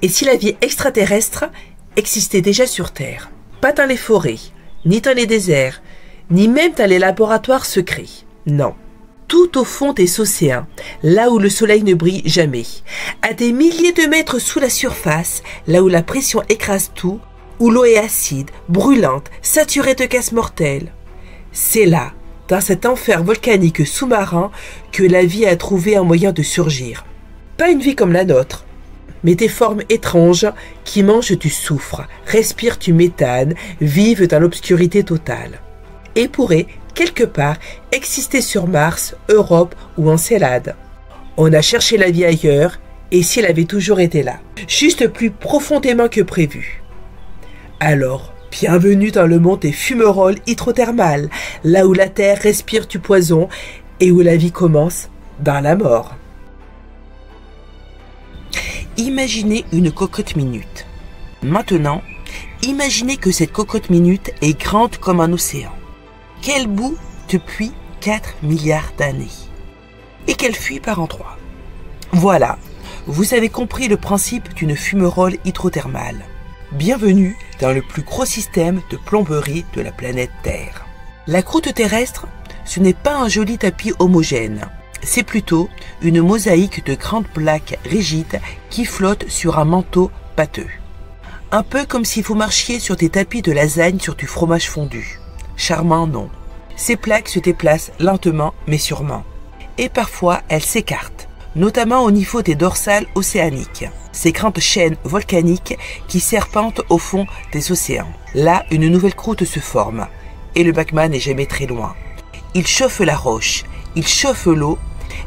Et si la vie extraterrestre existait déjà sur Terre? Pas dans les forêts, ni dans les déserts, ni même dans les laboratoires secrets. Non. Tout au fond des océans, là où le soleil ne brille jamais, à des milliers de mètres sous la surface, là où la pression écrase tout, où l'eau est acide, brûlante, saturée de gaz mortels. C'est là, dans cet enfer volcanique sous-marin, que la vie a trouvé un moyen de surgir. Pas une vie comme la nôtre, mais des formes étranges qui mangent du soufre, respirent du méthane, vivent dans l'obscurité totale. Et pourraient, quelque part, exister sur Mars, Europe ou Encelade. On a cherché la vie ailleurs, et si elle avait toujours été là, juste plus profondément que prévu. Alors, bienvenue dans le monde des fumerolles hydrothermales, là où la Terre respire du poison et où la vie commence dans la mort. Imaginez une cocotte minute. Maintenant, imaginez que cette cocotte minute est grande comme un océan. Qu'elle bout depuis 4 milliards d'années. Et qu'elle fuit par endroits. Voilà, vous avez compris le principe d'une fumerolle hydrothermale. Bienvenue dans le plus gros système de plomberie de la planète Terre. La croûte terrestre, ce n'est pas un joli tapis homogène. C'est plutôt une mosaïque de grandes plaques rigides qui flottent sur un manteau pâteux. Un peu comme si vous marchiez sur des tapis de lasagne sur du fromage fondu. Charmant, non. Ces plaques se déplacent lentement mais sûrement. Et parfois, elles s'écartent, notamment au niveau des dorsales océaniques, ces grandes chaînes volcaniques qui serpentent au fond des océans. Là, une nouvelle croûte se forme, et le magma n'est jamais très loin. Il chauffe la roche, il chauffe l'eau,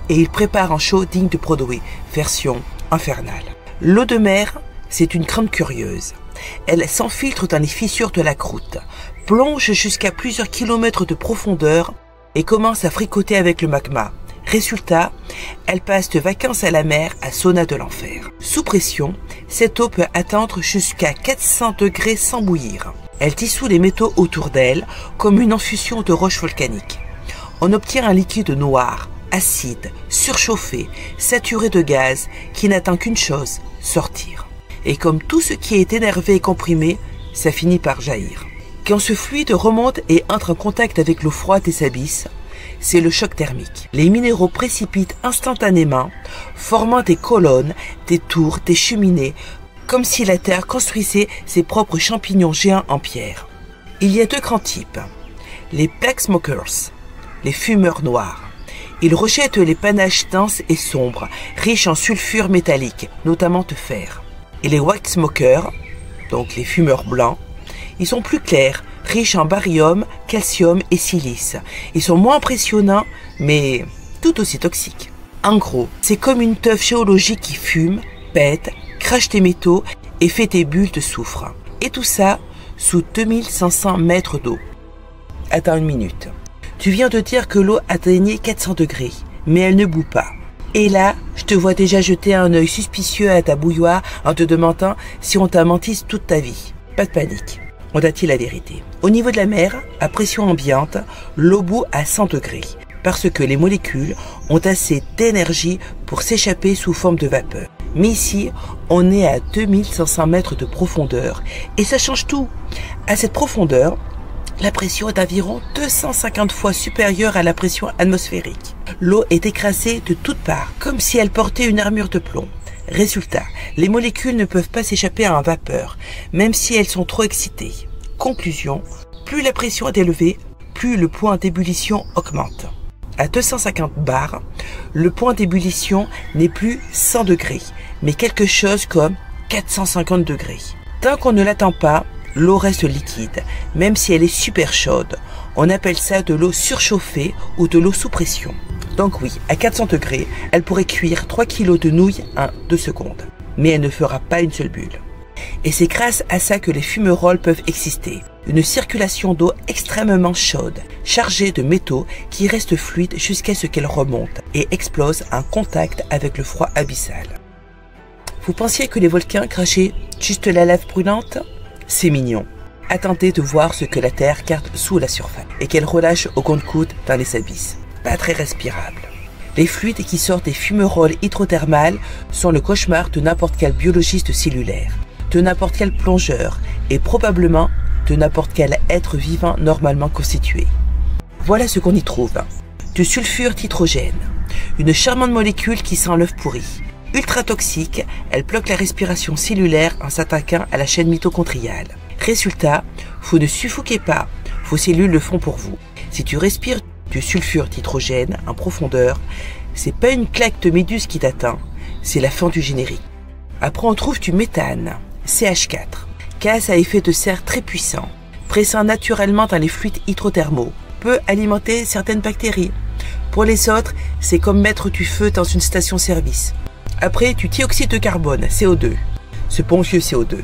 et il prépare un show digne de Broadway, version infernale. L'eau de mer, c'est une grande curieuse. Elle s'enfiltre dans les fissures de la croûte, plonge jusqu'à plusieurs kilomètres de profondeur et commence à fricoter avec le magma. Résultat, elle passe de vacances à la mer à sauna de l'enfer. Sous pression, cette eau peut atteindre jusqu'à 400 degrés sans bouillir. Elle dissout les métaux autour d'elle comme une infusion de roches volcaniques. On obtient un liquide noir, acide, surchauffé, saturé de gaz, qui n'attend qu'une chose, sortir. Et comme tout ce qui est énervé et comprimé, ça finit par jaillir. Quand ce fluide remonte et entre en contact avec l'eau froide des abysses, c'est le choc thermique. Les minéraux précipitent instantanément, formant des colonnes, des tours, des cheminées, comme si la Terre construisait ses propres champignons géants en pierre. Il y a deux grands types. Les black smokers, les fumeurs noirs. Ils rejettent les panaches denses et sombres, riches en sulfure métallique, notamment de fer. Et les white smokers, donc les fumeurs blancs, ils sont plus clairs, riches en barium, calcium et silice. Ils sont moins impressionnants, mais tout aussi toxiques. En gros, c'est comme une teuf géologique qui fume, pète, crache des métaux et fait des bulles de soufre. Et tout ça sous 2500 mètres d'eau. Attends une minute. Tu viens de dire que l'eau atteignait 400 degrés, mais elle ne bout pas. Et là, je te vois déjà jeter un œil suspicieux à ta bouilloire en te demandant si on t'a menti toute ta vie. Pas de panique. On t'a dit la vérité. Au niveau de la mer, à pression ambiante, l'eau bout à 100 degrés, parce que les molécules ont assez d'énergie pour s'échapper sous forme de vapeur. Mais ici, on est à 2500 mètres de profondeur, et ça change tout. À cette profondeur, la pression est environ 250 fois supérieure à la pression atmosphérique. L'eau est écrasée de toutes parts, comme si elle portait une armure de plomb. Résultat, les molécules ne peuvent pas s'échapper à un vapeur, même si elles sont trop excitées. Conclusion, plus la pression est élevée, plus le point d'ébullition augmente. À 250 bars, le point d'ébullition n'est plus 100 degrés, mais quelque chose comme 450 degrés. Tant qu'on ne l'attend pas, l'eau reste liquide, même si elle est super chaude. On appelle ça de l'eau surchauffée ou de l'eau sous pression. Donc oui, à 400 degrés, elle pourrait cuire 3 kg de nouilles en 2 secondes. Mais elle ne fera pas une seule bulle. Et c'est grâce à ça que les fumerolles peuvent exister. Une circulation d'eau extrêmement chaude, chargée de métaux qui restent fluides jusqu'à ce qu'elle remonte et explose en contact avec le froid abyssal. Vous pensiez que les volcans crachaient juste la lave brûlante? C'est mignon. Attendez de voir ce que la Terre garde sous la surface et qu'elle relâche au compte-gouttes dans les abysses. Pas très respirable. Les fluides qui sortent des fumerolles hydrothermales sont le cauchemar de n'importe quel biologiste cellulaire, de n'importe quel plongeur et probablement de n'importe quel être vivant normalement constitué. Voilà ce qu'on y trouve. Du sulfure d'hydrogène, une charmante molécule qui sent l'œuf pourri. Ultra toxique, elle bloque la respiration cellulaire en s'attaquant à la chaîne mitochondriale. Résultat, vous ne suffoquez pas, vos cellules le font pour vous. Si tu respires du sulfure d'hydrogène en profondeur, c'est pas une claque de méduse qui t'atteint, c'est la fin du générique. Après on trouve du méthane, CH4, gaz à effet de serre très puissant, présent naturellement dans les fluides hydrothermaux, peut alimenter certaines bactéries. Pour les autres, c'est comme mettre du feu dans une station-service. Après, du dioxyde de carbone, CO2, ce bon vieux CO2.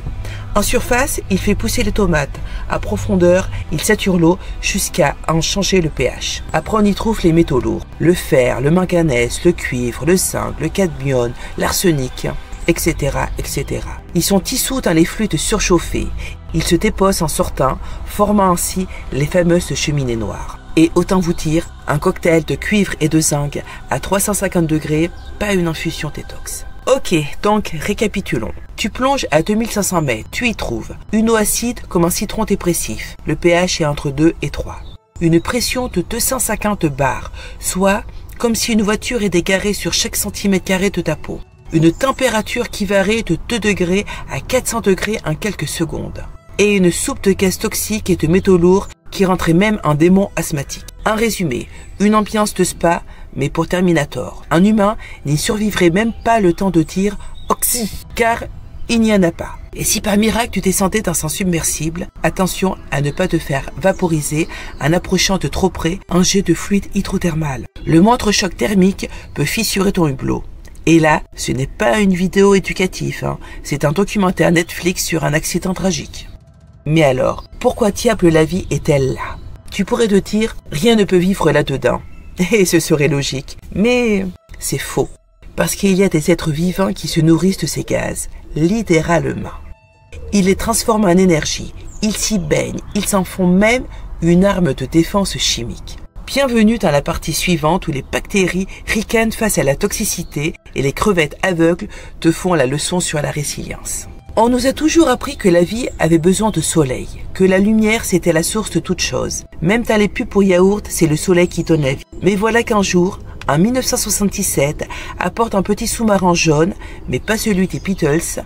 En surface, il fait pousser les tomates. À profondeur, il sature l'eau jusqu'à en changer le pH. Après, on y trouve les métaux lourds. Le fer, le manganèse, le cuivre, le zinc, le cadmium, l'arsenic, etc., etc. Ils sont dissous dans les fluides surchauffés. Ils se déposent en sortant, formant ainsi les fameuses cheminées noires. Et autant vous dire, un cocktail de cuivre et de zinc à 350 degrés, pas une infusion détox. Ok, donc récapitulons. Tu plonges à 2500 mètres, tu y trouves une eau acide comme un citron dépressif. Le pH est entre 2 et 3. Une pression de 250 bars, soit comme si une voiture était garée sur chaque centimètre carré de ta peau. Une température qui varie de 2 degrés à 400 degrés en quelques secondes. Et une soupe de gaz toxiques et de métaux lourds qui rentrait même en démon asthmatique. En résumé, une ambiance de spa, mais pour Terminator. Un humain n'y survivrait même pas le temps de dire « oxy », car il n'y en a pas. Et si par miracle tu descendais dans un submersible, attention à ne pas te faire vaporiser en approchant de trop près un jet de fluide hydrothermal. Le moindre choc thermique peut fissurer ton hublot. Et là, ce n'est pas une vidéo éducative, c'est un documentaire Netflix sur un accident tragique. Mais alors, pourquoi diable la vie est-elle là? Tu pourrais te dire, rien ne peut vivre là-dedans. Et ce serait logique. Mais c'est faux. Parce qu'il y a des êtres vivants qui se nourrissent de ces gaz, littéralement. Ils les transforment en énergie, ils s'y baignent, ils en font même une arme de défense chimique. Bienvenue dans la partie suivante où les bactéries ricanent face à la toxicité et les crevettes aveugles te font la leçon sur la résilience. On nous a toujours appris que la vie avait besoin de soleil, que la lumière c'était la source de toute chose. Même dans les pubs pour yaourt, c'est le soleil qui donne la vie. Mais voilà qu'un jour, en 1977, apporte un petit sous-marin jaune, mais pas celui des Beatles,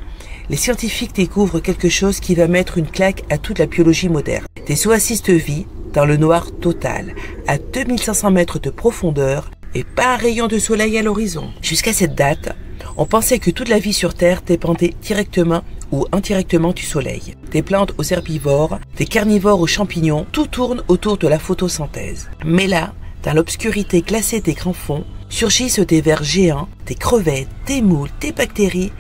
les scientifiques découvrent quelque chose qui va mettre une claque à toute la biologie moderne. Des oasis de vie dans le noir total, à 2500 mètres de profondeur et pas un rayon de soleil à l'horizon. Jusqu'à cette date, on pensait que toute la vie sur Terre dépendait directement ou indirectement du soleil. Des plantes aux herbivores, des carnivores aux champignons, tout tourne autour de la photosynthèse. Mais là, dans l'obscurité glacée des grands fonds, surgissent des vers géants, des crevettes, des moules, des bactéries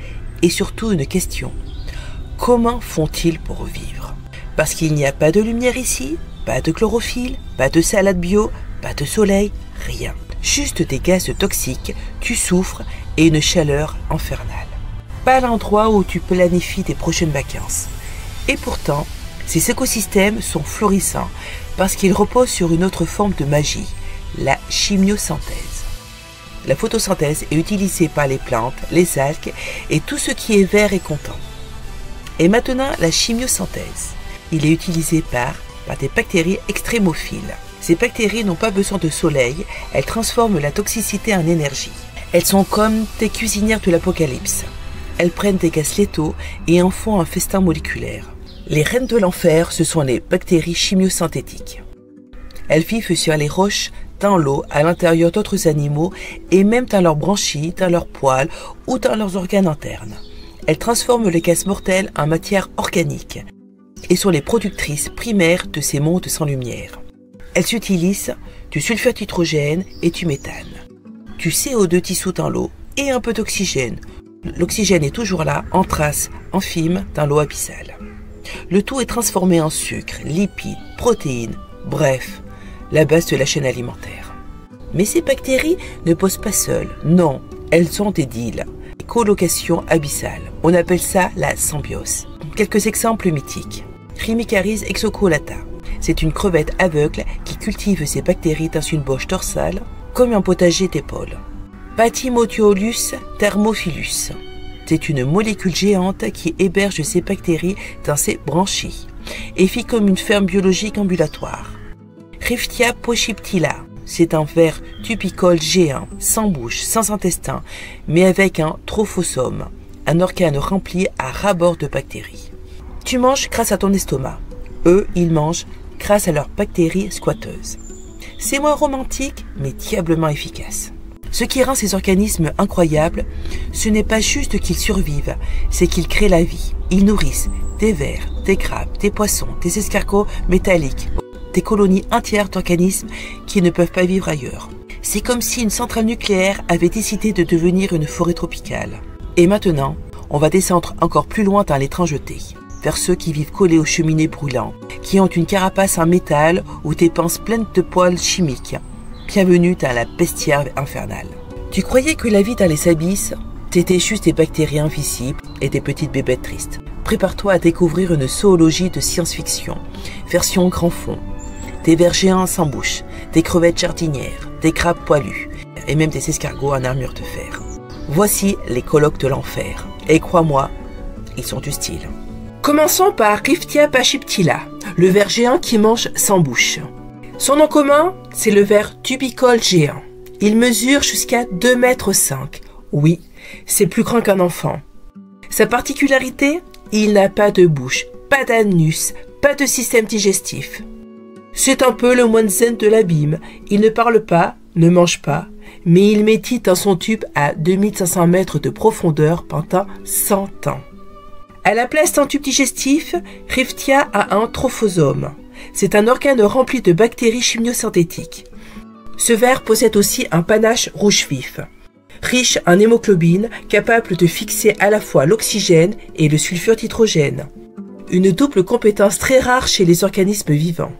et surtout une question. Comment font-ils pour vivre? Parce qu'il n'y a pas de lumière ici, pas de chlorophylle, pas de salade bio, pas de soleil, rien. Juste des gaz toxiques, tu souffres et une chaleur infernale. Pas l'endroit où tu planifies tes prochaines vacances. Et pourtant, ces écosystèmes sont florissants parce qu'ils reposent sur une autre forme de magie, la chimiosynthèse. La photosynthèse est utilisée par les plantes, les algues et tout ce qui est vert et content. Et maintenant, la chimiosynthèse. Il est utilisé par des bactéries extrémophiles. Ces bactéries n'ont pas besoin de soleil, elles transforment la toxicité en énergie. Elles sont comme des cuisinières de l'apocalypse. Elles prennent des gaz létaux et en font un festin moléculaire. Les reines de l'enfer, ce sont les bactéries chimiosynthétiques. Elles vivent sur les roches, dans l'eau, à l'intérieur d'autres animaux et même dans leurs branchies, dans leurs poils ou dans leurs organes internes. Elles transforment les gaz mortels en matière organique et sont les productrices primaires de ces mondes sans lumière. Elles utilisent du sulfure d'hydrogène et du méthane, du CO2 dissous dans l'eau et un peu d'oxygène. L'oxygène est toujours là, en traces infimes dans l'eau abyssale. Le tout est transformé en sucre, lipides, protéines, bref, la base de la chaîne alimentaire. Mais ces bactéries ne posent pas seules, non, elles sont des deals, des colocations abyssales. On appelle ça la symbiose. Quelques exemples mythiques. Rhymicaris exocolata. C'est une crevette aveugle qui cultive ses bactéries dans une boche dorsale, comme un potager d'épaule. Pathimotiolus thermophilus. C'est une molécule géante qui héberge ces bactéries dans ses branchies et fit comme une ferme biologique ambulatoire. Riftia pachyptila. C'est un ver tupicole géant, sans bouche, sans intestin, mais avec un trophosome, un organe rempli à ras-bord de bactéries. Tu manges grâce à ton estomac. Eux, ils mangent grâce à leurs bactéries squatteuses. C'est moins romantique, mais diablement efficace. Ce qui rend ces organismes incroyables, ce n'est pas juste qu'ils survivent, c'est qu'ils créent la vie. Ils nourrissent des vers, des crabes, des poissons, des escargots métalliques, des colonies entières d'organismes qui ne peuvent pas vivre ailleurs. C'est comme si une centrale nucléaire avait décidé de devenir une forêt tropicale. Et maintenant, on va descendre encore plus loin dans l'étrangeté, vers ceux qui vivent collés aux cheminées brûlantes, qui ont une carapace en métal ou des panses pleines de poils chimiques. Bienvenue dans la bestiaire infernale. Tu croyais que la vie dans les abysses, c'était juste des bactéries invisibles et des petites bébêtes tristes. Prépare-toi à découvrir une zoologie de science-fiction, version grand fond. Des vers géants sans bouche, des crevettes jardinières, des crabes poilus et même des escargots en armure de fer. Voici les colloques de l'enfer. Et crois-moi, ils sont du style. Commençons par Riftia pachyptila, le ver géant qui mange sans bouche. Son nom commun, c'est le ver tubicole géant. Il mesure jusqu'à 2,5 mètres. Oui, c'est plus grand qu'un enfant. Sa particularité, il n'a pas de bouche, pas d'anus, pas de système digestif. C'est un peu le moine zen de l'abîme. Il ne parle pas, ne mange pas, mais il médite dans son tube à 2500 mètres de profondeur pendant 100 ans. À la place d'un tube digestif, Riftia a un trophosome. C'est un organe rempli de bactéries chimiosynthétiques. Ce ver possède aussi un panache rouge vif, riche en hémoglobine, capable de fixer à la fois l'oxygène et le sulfure d'hydrogène. Une double compétence très rare chez les organismes vivants.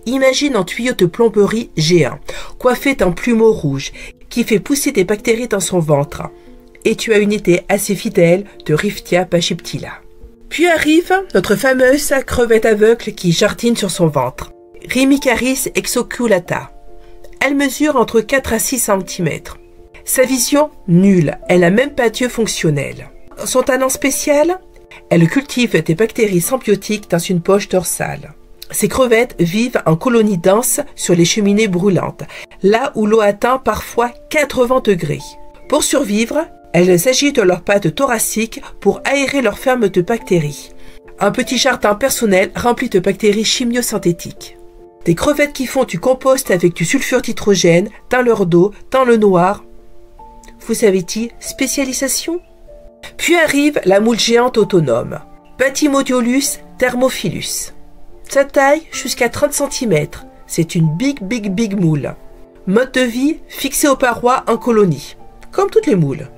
Imagine un tuyau de plomberie géant, coiffé d'un plumeau rouge, qui fait pousser des bactéries dans son ventre. Et tu as une idée assez fidèle de Riftia pachyptila. Puis arrive notre fameuse crevette aveugle qui jardine sur son ventre, Rimicaris exoculata. Elle mesure entre 4 à 6 cm. Sa vision, nulle, elle n'a même pas d'yeux fonctionnels. Son talent spécial, elle cultive des bactéries symbiotiques dans une poche dorsale. Ces crevettes vivent en colonies denses sur les cheminées brûlantes, là où l'eau atteint parfois 80 degrés. Pour survivre, elles agitent leurs pattes thoraciques pour aérer leur ferme de bactéries. Un petit jardin personnel rempli de bactéries chimiosynthétiques. Des crevettes qui font du compost avec du sulfure d'hydrogène dans leur dos, dans le noir. Vous avez dit spécialisation? Puis arrive la moule géante autonome, Pathimotiolus thermophilus. Sa taille jusqu'à 30 cm. C'est une big moule. Mode de vie fixé aux parois en colonie, comme toutes les moules.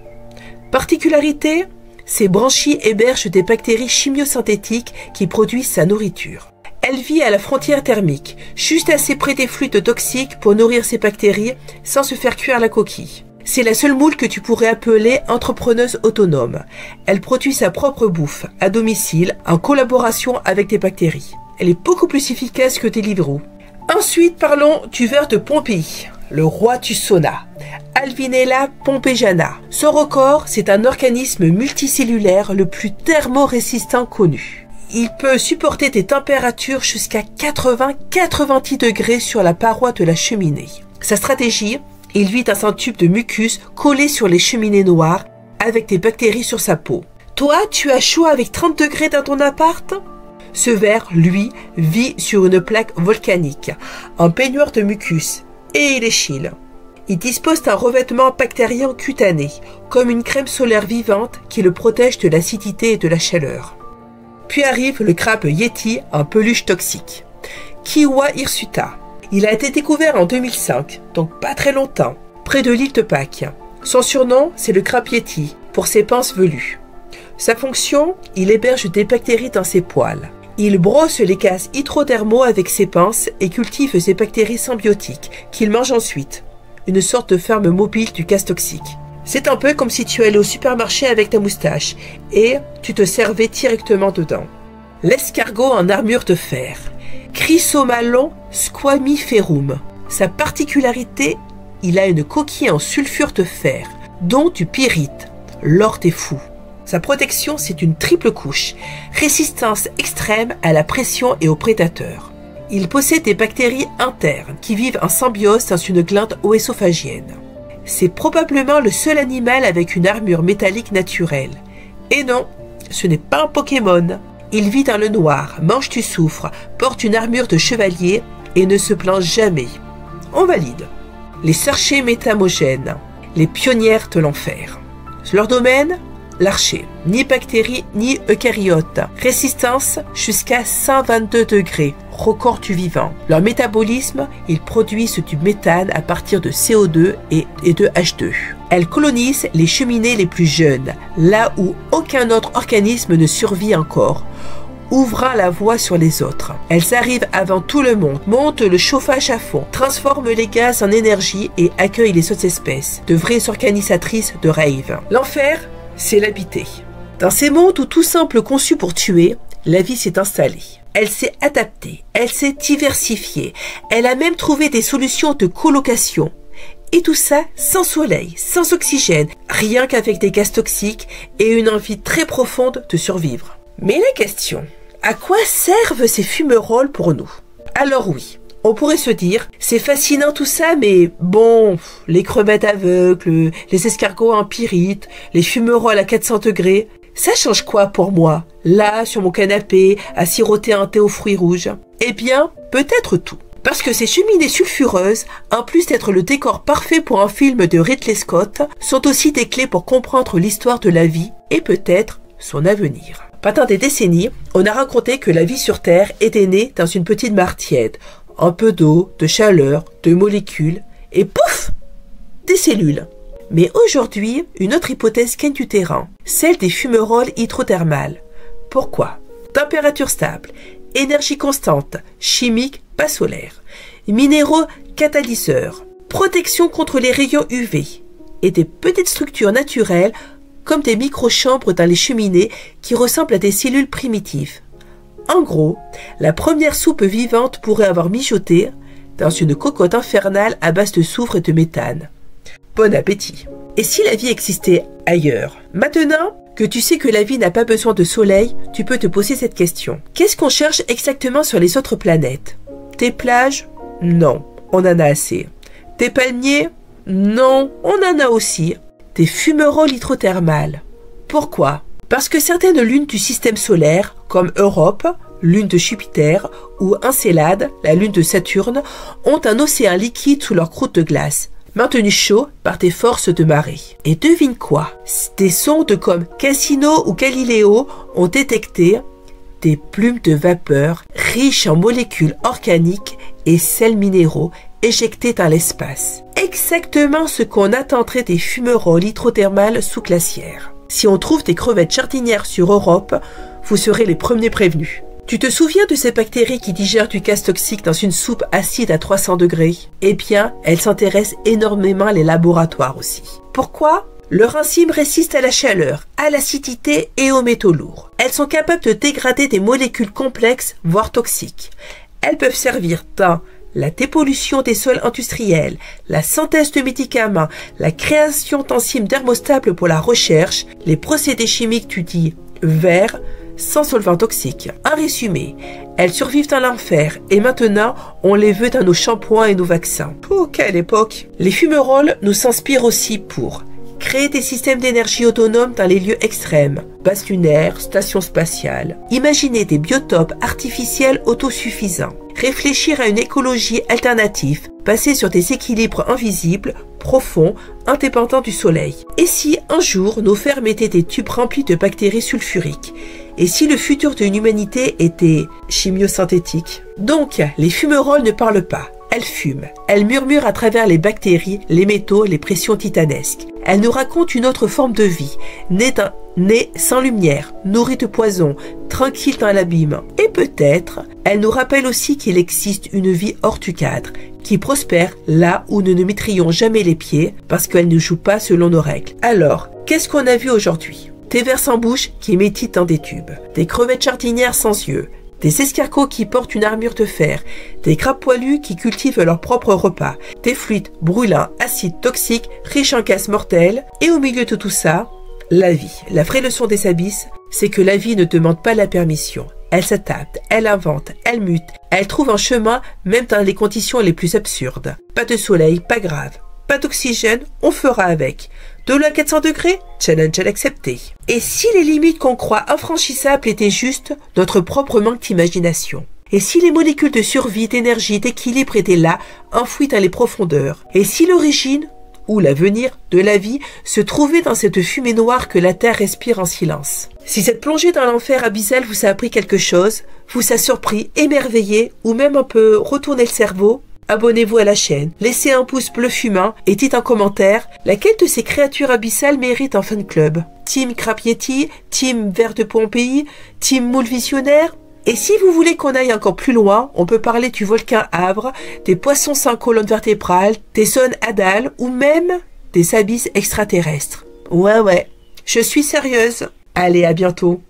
Particularité, ses branchies hébergent des bactéries chimiosynthétiques qui produisent sa nourriture. Elle vit à la frontière thermique, juste assez près des fluides toxiques pour nourrir ses bactéries sans se faire cuire la coquille. C'est la seule moule que tu pourrais appeler entrepreneuse autonome. Elle produit sa propre bouffe, à domicile, en collaboration avec des bactéries. Elle est beaucoup plus efficace que Deliveroo. Ensuite, parlons du ver de Pompéi, le roi du sauna, Alvinella pompeiana. Son record, c'est un organisme multicellulaire le plus thermorésistant connu. Il peut supporter des températures jusqu'à 80-90 degrés sur la paroi de la cheminée. Sa stratégie, il vit dans un tube de mucus collé sur les cheminées noires avec des bactéries sur sa peau. Toi, tu as chaud avec 30 degrés dans ton appart? Ce ver, lui, vit sur une plaque volcanique, en peignoir de mucus, et il échille. Il dispose d'un revêtement bactérien cutané, comme une crème solaire vivante qui le protège de l'acidité et de la chaleur. Puis arrive le crabe Yeti en peluche toxique, Kiwa hirsuta. Il a été découvert en 2005, donc pas très longtemps, près de l'île de Pâques. Son surnom, c'est le crabe Yeti, pour ses pinces velues. Sa fonction, il héberge des bactéries dans ses poils. Il brosse les gaz hydrothermaux avec ses pinces et cultive ses bactéries symbiotiques, qu'il mange ensuite. Une sorte de ferme mobile du gaz toxique. C'est un peu comme si tu allais au supermarché avec ta moustache et tu te servais directement dedans. L'escargot en armure de fer, Chrysomalon squamiferum. Sa particularité, il a une coquille en sulfure de fer, dont tu pyrites. L'or t'est fou. Sa protection, c'est une triple couche. Résistance extrême à la pression et aux prédateurs. Il possède des bactéries internes qui vivent en symbiose dans une glande oesophagienne. C'est probablement le seul animal avec une armure métallique naturelle. Et non, ce n'est pas un Pokémon. Il vit dans le noir, mange du soufre, porte une armure de chevalier et ne se plaint jamais. On valide. Les Sarchés métamogènes, les pionnières de l'enfer. Leur domaine, l'archer. Ni bactéries ni eucaryotes. Résistance jusqu'à 122 degrés. Record du vivant. Leur métabolisme, ils produisent du méthane à partir de CO2 et de H2. Elles colonisent les cheminées les plus jeunes, là où aucun autre organisme ne survit encore, ouvrant la voie sur les autres. Elles arrivent avant tout le monde, montent le chauffage à fond, transforment les gaz en énergie et accueillent les autres espèces, de vraies organisatrices de rave. L'enfer, c'est l'habiter. Dans ces mondes où tout semble conçu pour tuer, la vie s'est installée. Elle s'est adaptée, elle s'est diversifiée, elle a même trouvé des solutions de colocation. Et tout ça sans soleil, sans oxygène, rien qu'avec des gaz toxiques et une envie très profonde de survivre. Mais la question, à quoi servent ces fumerolles pour nous? Alors oui, on pourrait se dire, c'est fascinant tout ça, mais bon, les crevettes aveugles, les escargots en pyrite, les fumerolles à 400 degrés, ça change quoi pour moi, là, sur mon canapé, à siroter un thé aux fruits rouges? Eh bien, peut-être tout. Parce que ces cheminées sulfureuses, en plus d'être le décor parfait pour un film de Ridley Scott, sont aussi des clés pour comprendre l'histoire de la vie et peut-être son avenir. Pendant des décennies, on a raconté que la vie sur Terre était née dans une petite mare tiède, un peu d'eau, de chaleur, de molécules, et pouf, des cellules. Mais aujourd'hui, une autre hypothèse gagne du terrain, celle des fumerolles hydrothermales. Pourquoi? Température stable, énergie constante, chimique, pas solaire, minéraux catalyseurs, protection contre les rayons UV et des petites structures naturelles comme des microchambres dans les cheminées qui ressemblent à des cellules primitives. En gros, la première soupe vivante pourrait avoir mijoté dans une cocotte infernale à base de soufre et de méthane. Bon appétit! Et si la vie existait ailleurs? Maintenant que tu sais que la vie n'a pas besoin de soleil, tu peux te poser cette question. Qu'est-ce qu'on cherche exactement sur les autres planètes? Tes plages? Non, on en a assez. Tes palmiers? Non, on en a aussi. Tes fumerolles hydrothermales. Pourquoi? Parce que certaines lunes du système solaire, comme Europe, lune de Jupiter, ou Encélade, la lune de Saturne, ont un océan liquide sous leur croûte de glace, maintenu chaud par des forces de marée. Et devine quoi? Des sondes comme Cassino ou Galileo ont détecté des plumes de vapeur riches en molécules organiques et sels minéraux éjectés dans l'espace. Exactement ce qu'on attendrait des fumerolles hydrothermales sous-glaciaires. Si on trouve des crevettes jardinières sur Europe, vous serez les premiers prévenus. Tu te souviens de ces bactéries qui digèrent du gaz toxique dans une soupe acide à 300 degrés? Eh bien, elles s'intéressent énormément à les laboratoires aussi. Pourquoi? Leurs enzymes résistent à la chaleur, à l'acidité et aux métaux lourds. Elles sont capables de dégrader des molécules complexes, voire toxiques. Elles peuvent servir dans la dépollution des sols industriels, la synthèse de médicaments, la création d'enzymes thermostables pour la recherche, les procédés chimiques du dit verre, sans solvants toxiques. En résumé, elles survivent dans l'enfer et maintenant on les veut dans nos shampoings et nos vaccins. Oh, quelle époque! Les fumerolles nous inspirent aussi pour créer des systèmes d'énergie autonomes dans les lieux extrêmes, bases lunaires, stations spatiales, imaginer des biotopes artificiels autosuffisants, réfléchir à une écologie alternative basée sur des équilibres invisibles, profonds, indépendants du soleil. Et si un jour nos fermes étaient des tubes remplis de bactéries sulfuriques? Et si le futur de l'humanité était chimiosynthétique? Donc, les fumerolles ne parlent pas. Elles fument, elles murmurent à travers les bactéries, les métaux, les pressions titanesques. Elles nous racontent une autre forme de vie, née sans lumière, nourrie de poison, tranquille dans l'abîme. Et peut-être, elles nous rappellent aussi qu'il existe une vie hors du cadre, qui prospère là où nous ne mettrions jamais les pieds parce qu'elle ne joue pas selon nos règles. Alors, qu'est-ce qu'on a vu aujourd'hui? Des vers sans bouche qui méditent dans des tubes, des crevettes jardinières sans yeux, des escargots qui portent une armure de fer, des crabes poilus qui cultivent leur propre repas, des fluides brûlants, acides, toxiques, riches en gaz mortels, et au milieu de tout ça, la vie. La vraie leçon des abysses, c'est que la vie ne demande pas la permission. Elle s'adapte, elle invente, elle mute, elle trouve un chemin même dans les conditions les plus absurdes. Pas de soleil, pas grave. Pas d'oxygène, on fera avec. De l'eau à 400 degrés, challenge accepté. Et si les limites qu'on croit infranchissables étaient juste notre propre manque d'imagination? Et si les molécules de survie, d'énergie, d'équilibre étaient là, enfouies dans les profondeurs? Et si l'origine, ou l'avenir, de la vie se trouvait dans cette fumée noire que la Terre respire en silence? Si cette plongée dans l'enfer abyssal vous a appris quelque chose, vous a surpris, émerveillé, ou même un peu retourné le cerveau, abonnez-vous à la chaîne, laissez un pouce bleu fumant et dites en commentaire laquelle de ces créatures abyssales mérite un fan club. Team Crab Yeti, Team Ver de Pompéi, Team Moule Visionnaire. Et si vous voulez qu'on aille encore plus loin, on peut parler du volcan Havre, des poissons sans colonne vertébrale, des zones hadales ou même des abysses extraterrestres. Ouais, je suis sérieuse. Allez, à bientôt.